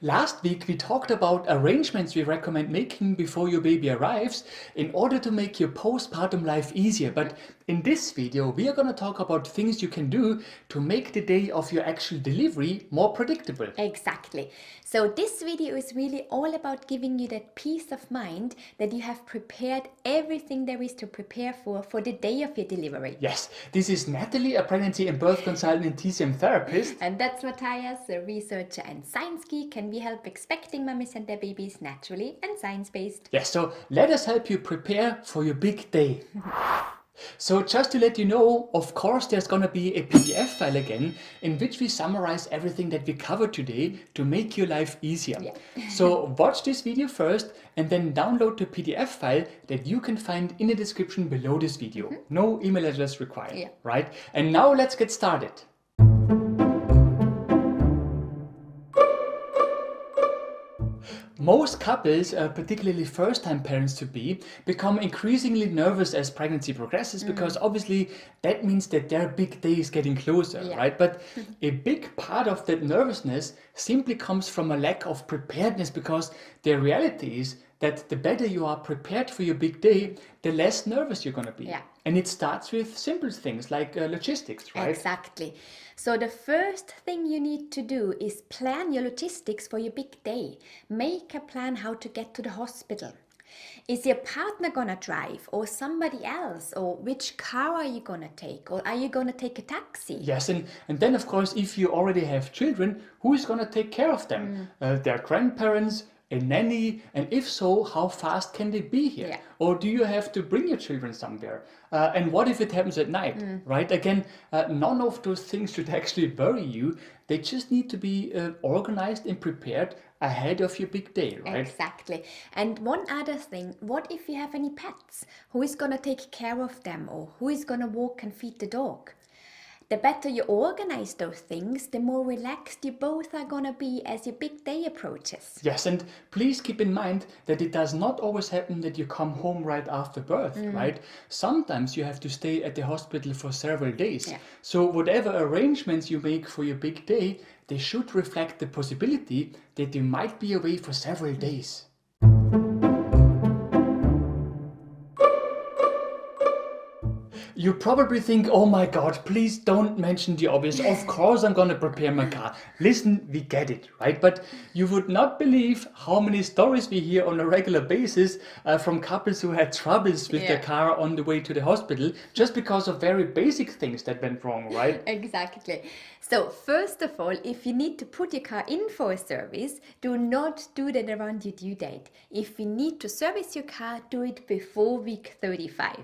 Last week we talked about arrangements we recommend making before your baby arrives in order to make your postpartum life easier. But in this video we are going to talk about things you can do to make the day of your actual delivery more predictable. Exactly. So this video is really all about giving you that peace of mind that you have prepared everything there is to prepare for the day of your delivery. Yes, this is Natalie, a pregnancy and birth consultant and TCM therapist. And that's Matthias, a researcher and science geek, and we help expecting mummies and their babies naturally and science-based. Yes, so let us help you prepare for your big day. So just to let you know, of course there's gonna be a PDF file again in which we summarize everything that we covered today to make your life easier. Yeah. So watch this video first and then download the PDF file that you can find in the description below this video. No email address required, right? And now let's get started. Most couples, particularly first-time parents-to-be, become increasingly nervous as pregnancy progresses because obviously that means that their big day is getting closer, right? But a big part of that nervousness simply comes from a lack of preparedness, because the reality is that the better you are prepared for your big day, the less nervous you're going to be. Yeah. And it starts with simple things like logistics, right? Exactly. So the first thing you need to do is plan your logistics for your big day. Make a plan how to get to the hospital. Is your partner gonna drive, or somebody else? Or which car are you gonna take? Or are you gonna take a taxi? Yes, and then of course, if you already have children, who is going to take care of them? Their grandparents, a nanny, and if so, how fast can they be here? Yeah. Or do you have to bring your children somewhere? And what if it happens at night, right? Again, none of those things should actually worry you. They just need to be organized and prepared ahead of your big day, right? Exactly. And one other thing, what if you have any pets? Who is going to take care of them, or who is going to walk and feed the dog? The better you organize those things, the more relaxed you both are going to be as your big day approaches. Yes, and please keep in mind that it does not always happen that you come home right after birth, right? Sometimes you have to stay at the hospital for several days. Yeah. So whatever arrangements you make for your big day, they should reflect the possibility that you might be away for several days. You probably think, oh my God, please don't mention the obvious. Of course I'm gonna prepare my car. Listen, we get it, right? But you would not believe how many stories we hear on a regular basis from couples who had troubles with their car on the way to the hospital just because of very basic things that went wrong, right? Exactly. So first of all, if you need to put your car in for a service, do not do that around your due date. If you need to service your car, do it before week 35.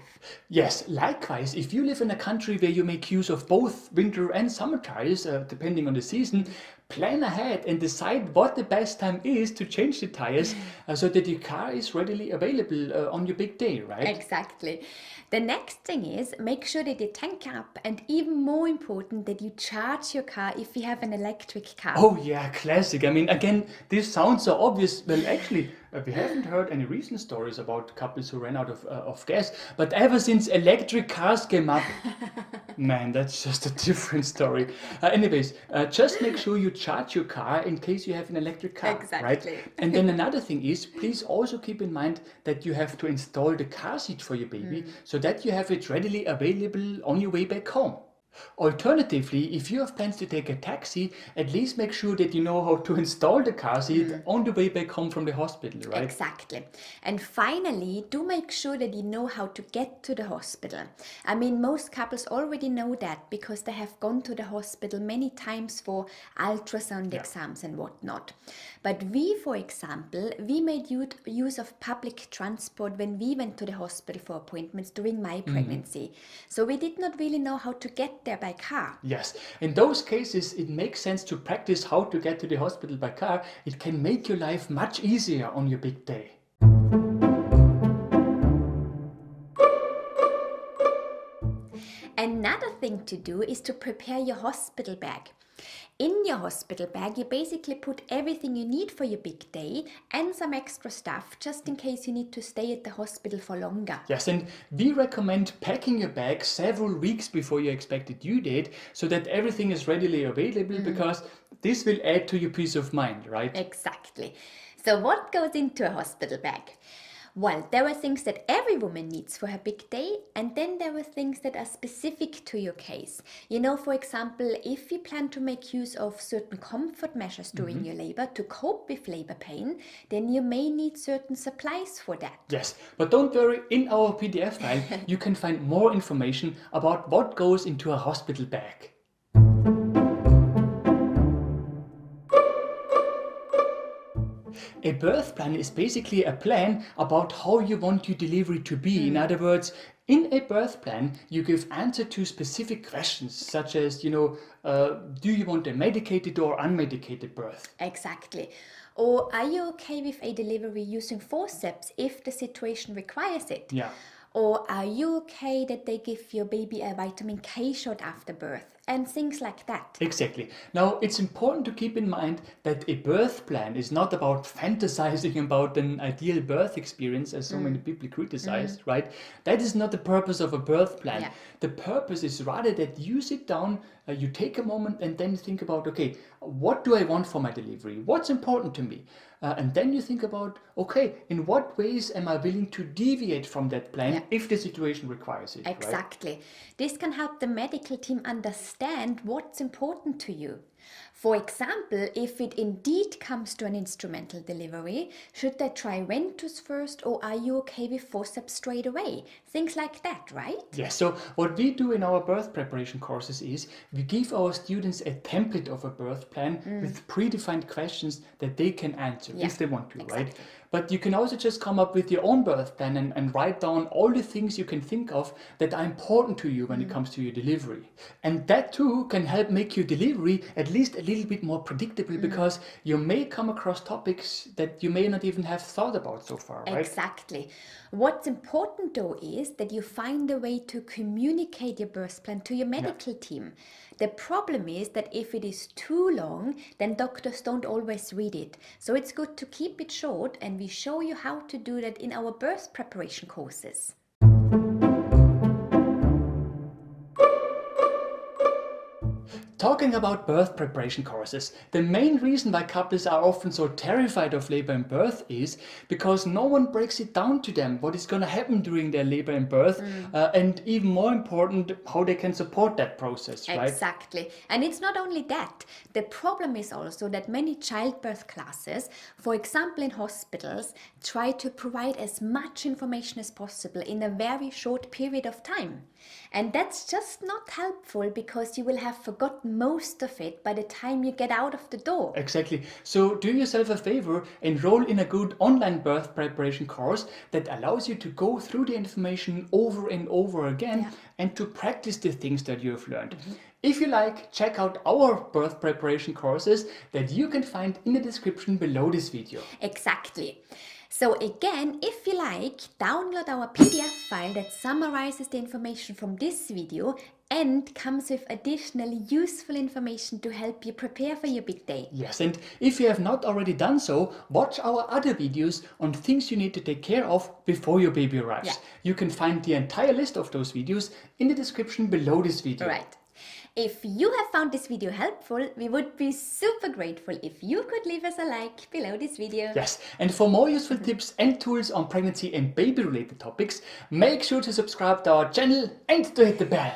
Yes, likewise, if you live in a country where you make use of both winter and summer tires, depending on the season, plan ahead and decide what the best time is to change the tires so that your car is readily available on your big day, right? Exactly. The next thing is make sure that you tank up, and even more important, that you charge your car if you have an electric car. Oh yeah, classic. I mean, again, this sounds so obvious. Well, actually, we haven't heard any recent stories about couples who ran out of gas. But ever since electric cars came up, man, that's just a different story. Anyways, just make sure you charge your car in case you have an electric car, Exactly. right? And then another thing is, please also keep in mind that you have to install the car seat for your baby so that you have it readily available on your way back home. Alternatively, if you have plans to take a taxi, at least make sure that you know how to install the car seat on the way back home from the hospital, right? Exactly. And finally, do make sure that you know how to get to the hospital. I mean, most couples already know that because they have gone to the hospital many times for ultrasound exams and whatnot. But we, for example, we made use of public transport when we went to the hospital for appointments during my pregnancy. So we did not really know how to get there by car. Yes, in those cases, it makes sense to practice how to get to the hospital by car. It can make your life much easier on your big day. Another thing to do is to prepare your hospital bag. In your hospital bag, you basically put everything you need for your big day and some extra stuff just in case you need to stay at the hospital for longer. Yes, and we recommend packing your bag several weeks before your expected due date so that everything is readily available, because This will add to your peace of mind, right? Exactly. So what goes into a hospital bag? Well, there are things that every woman needs for her big day, and then there are things that are specific to your case. You know, for example, if you plan to make use of certain comfort measures during your labor to cope with labor pain, then you may need certain supplies for that. Yes, but don't worry, in our PDF file you can find more information about what goes into a hospital bag. A birth plan is basically a plan about how you want your delivery to be. In other words, in a birth plan, you give answer to specific questions, such as, do you want a medicated or unmedicated birth? Exactly. Or are you okay with a delivery using forceps if the situation requires it? Yeah. Or are you okay that they give your baby a vitamin K shot after birth? And things like that. Exactly. Now, it's important to keep in mind that a birth plan is not about fantasizing about an ideal birth experience, as so many people criticize, right? That is not the purpose of a birth plan. Yeah. The purpose is rather that you sit down, you take a moment and then think about, okay, what do I want for my delivery? What's important to me? And then you think about, okay, in what ways am I willing to deviate from that plan if the situation requires it? Exactly. Right? This can help the medical team understand what's important to you. For example, if it indeed comes to an instrumental delivery, should they try Ventus first, or are you okay with forceps straight away? Things like that, right? Yes, so what we do in our birth preparation courses is we give our students a template of a birth plan with predefined questions that they can answer if they want to, right? But you can also just come up with your own birth plan and write down all the things you can think of that are important to you when it comes to your delivery. And that too can help make your delivery at least a little bit more predictable because you may come across topics that you may not even have thought about so far, right? Exactly. What's important though is that you find a way to communicate your birth plan to your medical team. The problem is that if it is too long, then doctors don't always read it. So it's good to keep it short, and we show you how to do that in our birth preparation courses. Talking about birth preparation courses, the main reason why couples are often so terrified of labor and birth is because no one breaks it down to them what is going to happen during their labor and birth, and even more important, how they can support that process, right? Exactly. And it's not only that. The problem is also that many childbirth classes, for example in hospitals, try to provide as much information as possible in a very short period of time. And that's just not helpful because you will have forgotten most of it by the time you get out of the door. Exactly. So do yourself a favor, enroll in a good online birth preparation course that allows you to go through the information over and over again and to practice the things that you have learned. If you like, check out our birth preparation courses that you can find in the description below this video. Exactly. So again, if you like, download our PDF file that summarizes the information from this video and comes with additional useful information to help you prepare for your big day. Yes, and if you have not already done so, watch our other videos on things you need to take care of before your baby arrives. Yeah. You can find the entire list of those videos in the description below this video. Right. If you have found this video helpful, we would be super grateful if you could leave us a like below this video. Yes, and for more useful tips and tools on pregnancy and baby related topics, make sure to subscribe to our channel and to hit the bell.